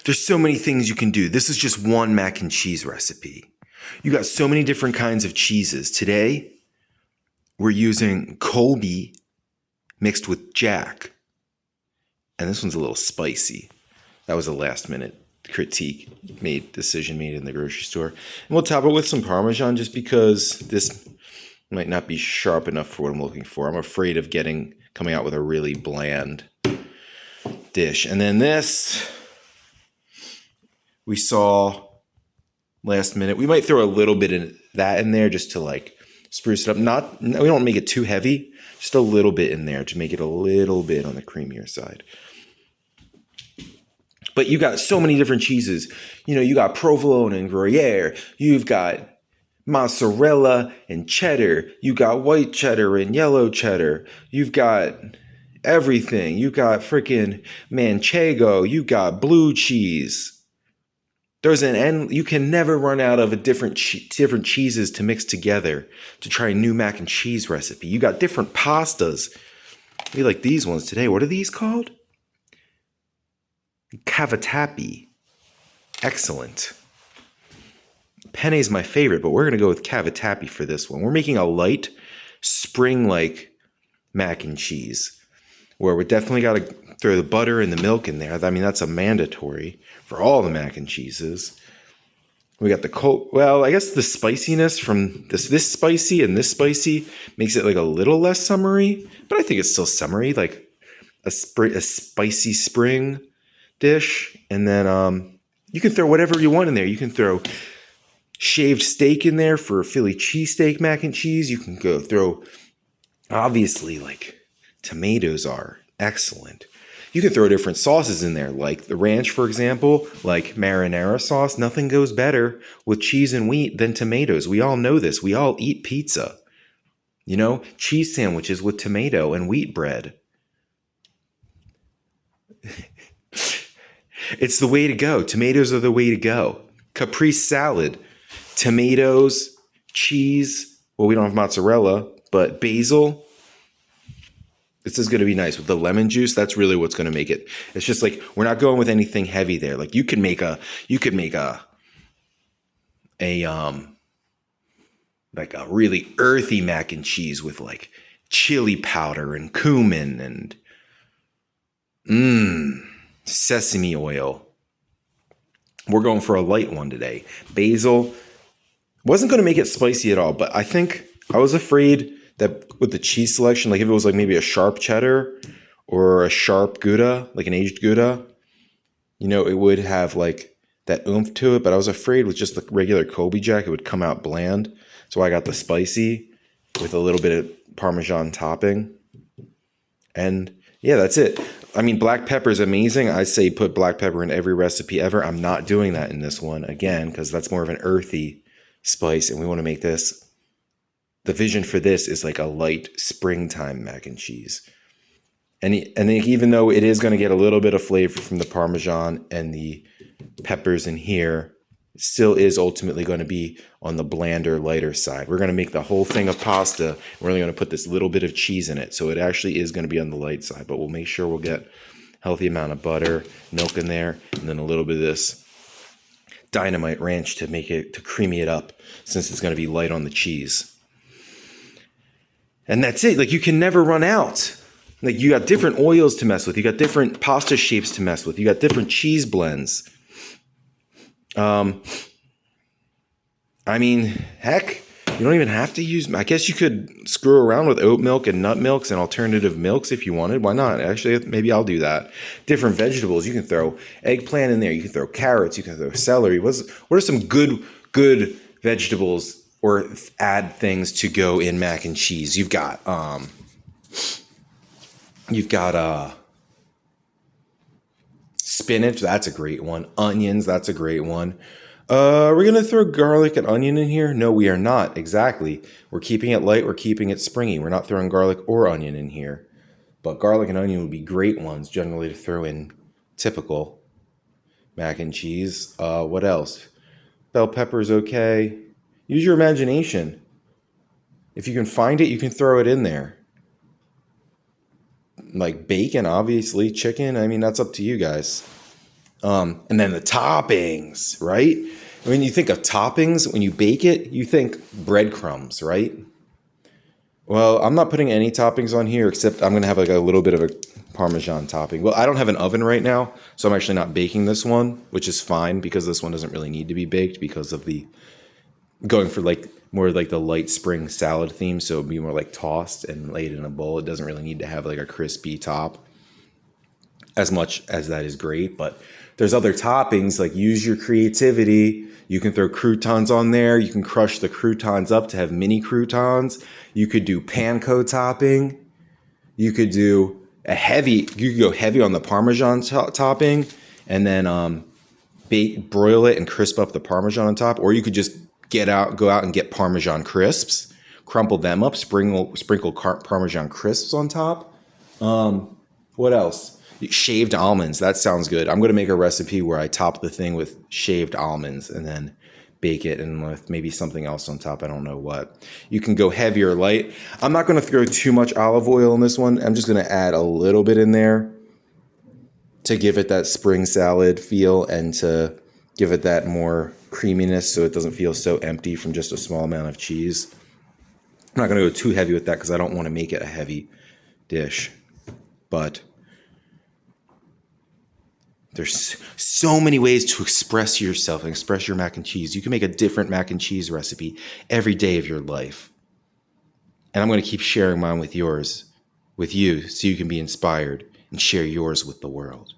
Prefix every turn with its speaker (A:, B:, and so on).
A: There's so many things you can do. This is just one mac and cheese recipe. You got so many different kinds of cheeses. Today, we're using Colby mixed with Jack. And this one's a little spicy. That was a last minute decision made in the grocery store. And we'll top it with some Parmesan just because this might not be sharp enough for what I'm looking for. I'm afraid of coming out with a really bland dish. And then this, we saw last minute. We might throw a little bit of that in there just to like spruce it up. We don't make it too heavy, just a little bit in there to make it a little bit on the creamier side. But you got so many different cheeses. You got provolone and Gruyere. You've got mozzarella and cheddar. You got white cheddar and yellow cheddar. You've got everything. You got freaking manchego. You got blue cheese. There's an end. You can never run out of different cheeses to mix together to try a new mac and cheese recipe. You got different pastas. We like these ones today. What are these called? Cavatappi. Excellent. Penne is my favorite, but we're going to go with cavatappi for this one. We're making a light spring-like mac and cheese where we definitely got to throw the butter and the milk in there. I mean, that's a mandatory for all the mac and cheeses. We got I guess the spiciness from this spicy and this spicy makes it like a little less summery, but I think it's still summery, like a spicy spring dish. And then you can throw whatever you want in there. You can throw shaved steak in there for a Philly cheesesteak mac and cheese. You can go throw, obviously, like tomatoes are excellent. You can throw different sauces in there, like the ranch, for example, like marinara sauce. Nothing goes better with cheese and wheat than tomatoes. We all know this. We all eat pizza. Cheese sandwiches with tomato and wheat bread. It's the way to go. Tomatoes are the way to go. Caprese salad, tomatoes, cheese. Well, we don't have mozzarella, but basil. This is going to be nice with the lemon juice. That's really what's going to make it. It's just like we're not going with anything heavy there. Like you could make a really earthy mac and cheese with like chili powder and cumin and sesame oil. We're going for a light one today. Basil. Wasn't going to make it spicy at all, but I think I was afraid that with the cheese selection, like if it was like maybe a sharp cheddar or a sharp Gouda, like an aged Gouda, it would have like that oomph to it. But I was afraid with just the regular Colby Jack, it would come out bland. So I got the spicy with a little bit of Parmesan topping. And yeah, that's it. I mean, black pepper is amazing. I say put black pepper in every recipe ever. I'm not doing that in this one, again, because that's more of an earthy spice. And we want to make this. The vision for this is like a light springtime mac and cheese. And even though it is going to get a little bit of flavor from the Parmesan and the peppers in here, it still is ultimately going to be on the blander, lighter side. We're going to make the whole thing of pasta. We're only going to put this little bit of cheese in it. So it actually is going to be on the light side, but we'll make sure we'll get a healthy amount of butter, milk in there, and then a little bit of this Dynamite Ranch to creamy it up since it's going to be light on the cheese. And that's it. Like you can never run out. Like you got different oils to mess with. You got different pasta shapes to mess with. You got different cheese blends. I mean, heck, you don't even have to use. I guess you could screw around with oat milk and nut milks and alternative milks if you wanted. Why not? Actually, maybe I'll do that. Different vegetables. You can throw eggplant in there. You can throw carrots. You can throw celery. What are some good vegetables or add things to go in mac and cheese? You've got spinach. That's a great one. Onions. That's a great one. Are we going to throw garlic and onion in here? No, we are not. Exactly. We're keeping it light. We're keeping it springy. We're not throwing garlic or onion in here. But garlic and onion would be great ones generally to throw in typical mac and cheese. What else? Bell pepper is okay. Use your imagination. If you can find it, you can throw it in there. Like bacon, obviously. Chicken, I mean, that's up to you guys. And then the toppings, right? When you think of toppings, when you bake it, you think breadcrumbs, right? Well, I'm not putting any toppings on here except I'm going to have like a little bit of a Parmesan topping. Well, I don't have an oven right now, so I'm actually not baking this one, which is fine because this one doesn't really need to be baked because of the going for like more like the light spring salad theme. So it'd be more like tossed and laid in a bowl. It doesn't really need to have like a crispy top as much as that is great, but there's other toppings, like use your creativity. You can throw croutons on there. You can crush the croutons up to have mini croutons. You could do panko topping. You could do you could go heavy on the Parmesan topping and then broil it and crisp up the Parmesan on top. Or you could just go out and get Parmesan crisps, crumple them up, sprinkle Parmesan crisps on top. What else? Shaved almonds. That sounds good. I'm going to make a recipe where I top the thing with shaved almonds and then bake it and with maybe something else on top. I don't know what. You can go heavy or light. I'm not going to throw too much olive oil in this one. I'm just going to add a little bit in there to give it that spring salad feel and to give it that more creaminess so it doesn't feel so empty from just a small amount of cheese. I'm not going to go too heavy with that because I don't want to make it a heavy dish. But there's so many ways to express yourself and express your mac and cheese. You can make a different mac and cheese recipe every day of your life. And I'm going to keep sharing mine with you so you can be inspired and share yours with the world.